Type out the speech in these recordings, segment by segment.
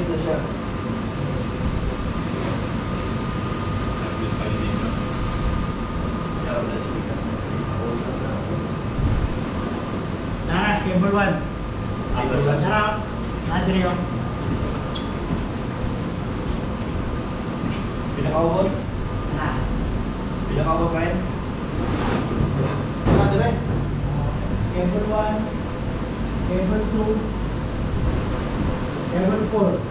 na siya. Tara, cable 1. Tara, Adrio. Pinakaubos? Tara. Pinakaubos kain? Tara, dire. Cable 1. Cable 2. Cable 4.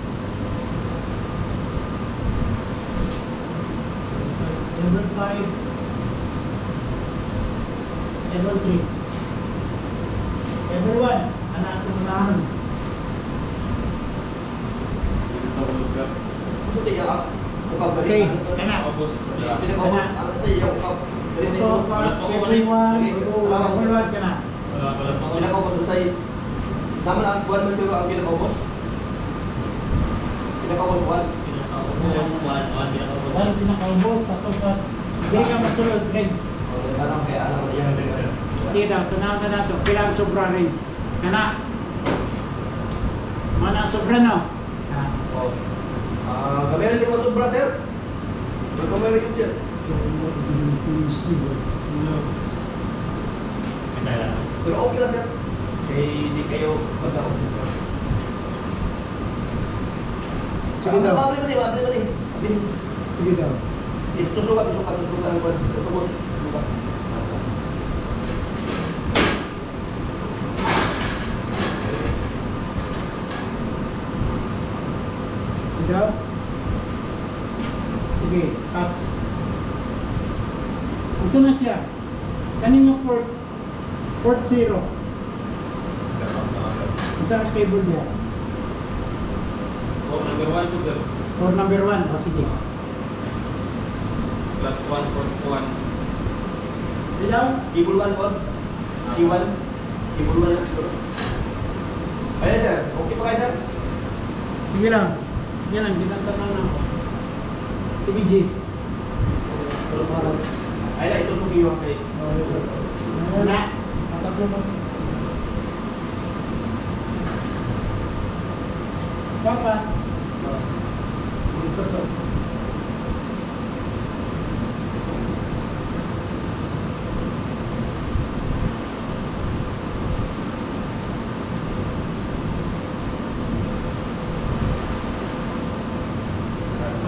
Cable 5. Cable 3. Cable 1. Anak ko unahan. Gusto tayo ka? Okay, anak. Pinakaubos? Ano sa iyo? Ito pa, cable 1. Cable 1 ka na. Pinakaubos sa iyo. Tama lang, buwan mo siguro ang pinakaubos? Pinakaubos 1? One pinakaubos sa tokat. Hindi ka masulod, range. Tanong kaya alam mo yan. Sige daw, tanaw na nato. Kailangan sobra range. Kana. Mana sobra na. Kamera siya mo ito, bra, sir? May kamera yun, sir. Pero okay na, sir. Kaya hindi kayo magkakausap. Sige daw. Mabili mo ni. Sige daw. Tusukan ng buwan. Tusukos. Sige daw. Sige, cuts. Asa na siya? Kanino port 0? Isang cable niya. Number 1 to sir. Port number 1. O sige. Slot 1, port 1. Ilaw? Cable 1 po. C1. Cable 1 lang siguro. Ayan, sir. Okay pa kayo, sir? Sige lang. Yan lang, ginagdaman na ako. Sige, Jis. Ay na, ito sumiwa kayo. Wala. Mataklo mo. Papa. Ito so.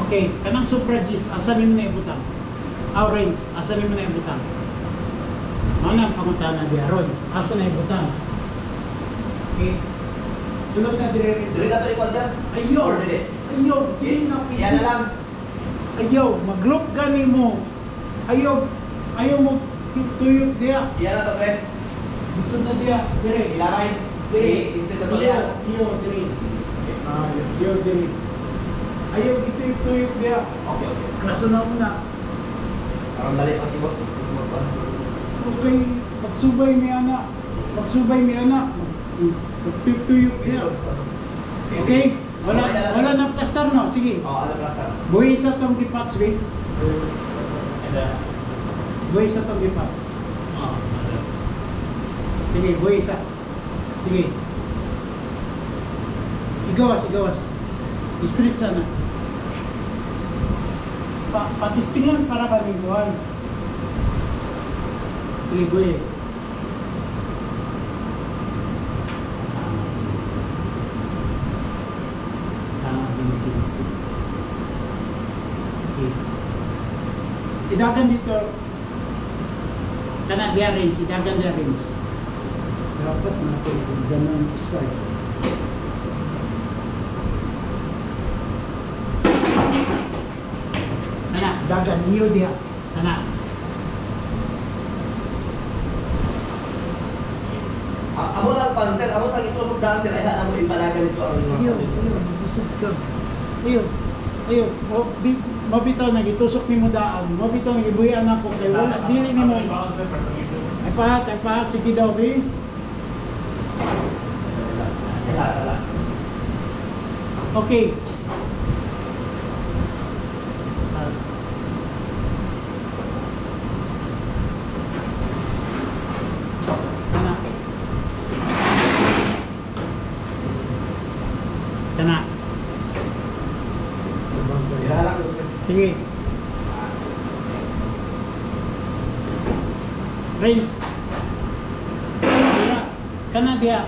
Okay, kanang Supra G's, asanin mo na ibutang. Orange, asanin mo na ibutang. Manang pangutanan diya ron, asa na ibutang. Okay. Sunod na dire. Suri na ito ikaw dyan? Ayaw! Or dili? Ayaw! Dili na piso. Yan na lang. Ayaw! Mag-look gani mo. Ayaw! Ayaw mo tuyok diya. Yan na ito, pre. Gusto na diya. Dire. Ilakay. Dire. I-state na ito Ayaw! yan. Ayaw! Dire. Ayaw! Dire. Ayaw ituyok-tuyok diya. Okay. Nasa na muna. Parang dali pa si Bob. Okay. Magsubay mi anak. Magsubay mi anak. Magtuyok diya. Okay? Wala na plaster no? Sige. Oo, ano plaster? Buhay sa tong dipats, wait. Buhay sa tong dipats. Sige, buhay sa. Sige. Igawas. Street sana. Patisting lang para balingguan. Sige, buhay. Idagan dito kana dia range, idagan dia range. Dapat natin kung ganun side. Kana, dagan iyo dia. Kana. Amo lang pansel, amo sang itusok daan sila, isa na mo ipalagan ito ang Iyo, busog ka. Iyo. O, mabitaw na gitusok ni mo daan. Mabitaw na gibuhian ako kay wala dili ni mo. Ay pa, sige daw bi. Okay. Kana. Sige. Rains. Bira. Kana dia.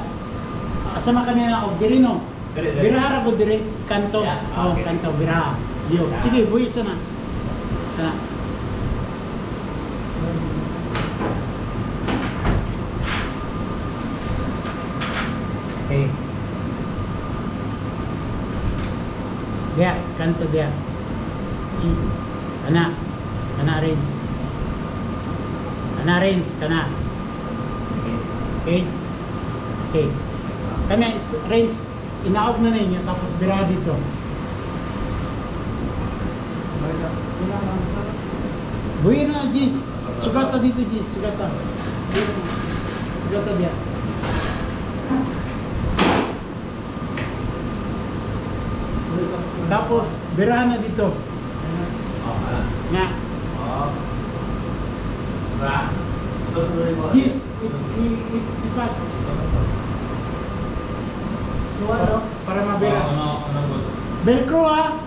Asama kanina og diri no. Diri. Birahara ko diri kanto. Yeah. Oh, Sige. kanto biraha. Yo. Sige, buhis na. Kana. Okay. Dia, kanto dia. I. Kana. Kana Rains. Kana Rains, kana. Okay. Okay. Kami, Rains, inaog na ninyo, tapos biraha dito. Buhay na, Jis. Sugata dito, Jis. Sugata. Sugata dia. Tapos, biraha na dito. Oh, ano? Nga. Oh. Ba? Tapos ano rin mo? Jis, i-patch. Para mabira. Ano, boss? Velcro ha.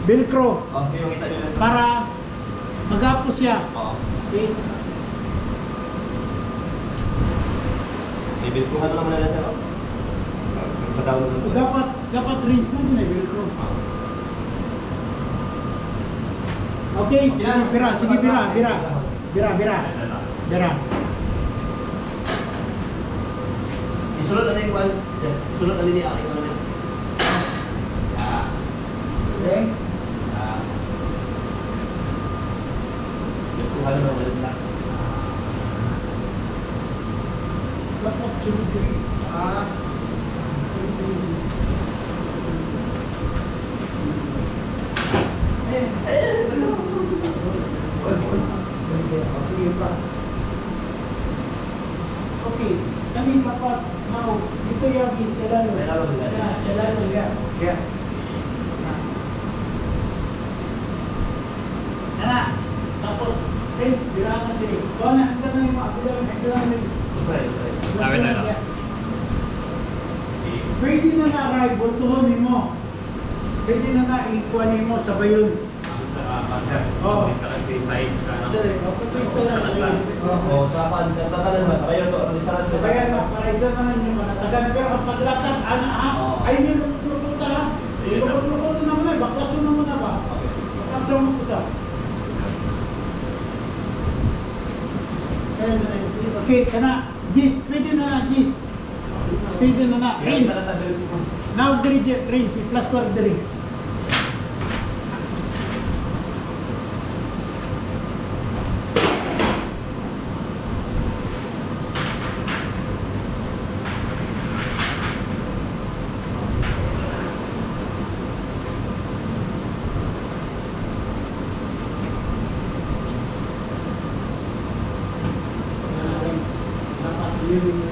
Velcro. Oh, yung kita nyo. Para mag-apos siya. Oo. Okay. May bilkuhan mo naman na sir. Padaw na. Dapat rinse na din eh, Velcro. Okay, sige, bira. Sige, bira. Bira. Isulot na yung kwan. Isulot na nini aking naman. Okay. Bilkuhan mo naman na. Dapat sunod din. Sunod din. Sige, pass. Okay, kami dapat mau dito yung sila lo. Sila lo ya. Nah, tapos Prince bilangan diri. Kuha na hanggang na yung mga bilang Prince. Sabi na lang. Pwede na na-arrive, bultuhon mo. Pwede na na-ikuha mo sa bayon. Sir, Oo. isa lang yung size ka. no? Dali, kapag isa lang. Sa lang. Oo, sa kwan. Tatalan ba? Kayo to. Ano isa lang So kaya na, para isa na lang yung manatagan. Pero ang paglatag, ha? Oo. Ay, nilukot ha? Yes, sir. Nilukot na muna, baklaso na muna ba? Bakit sa mga pusa? Okay, kana. Gis, pwede na na, Gis. Pwede na na. Rinse. Now, diri, rinse. I-plaster diri. Dapat yun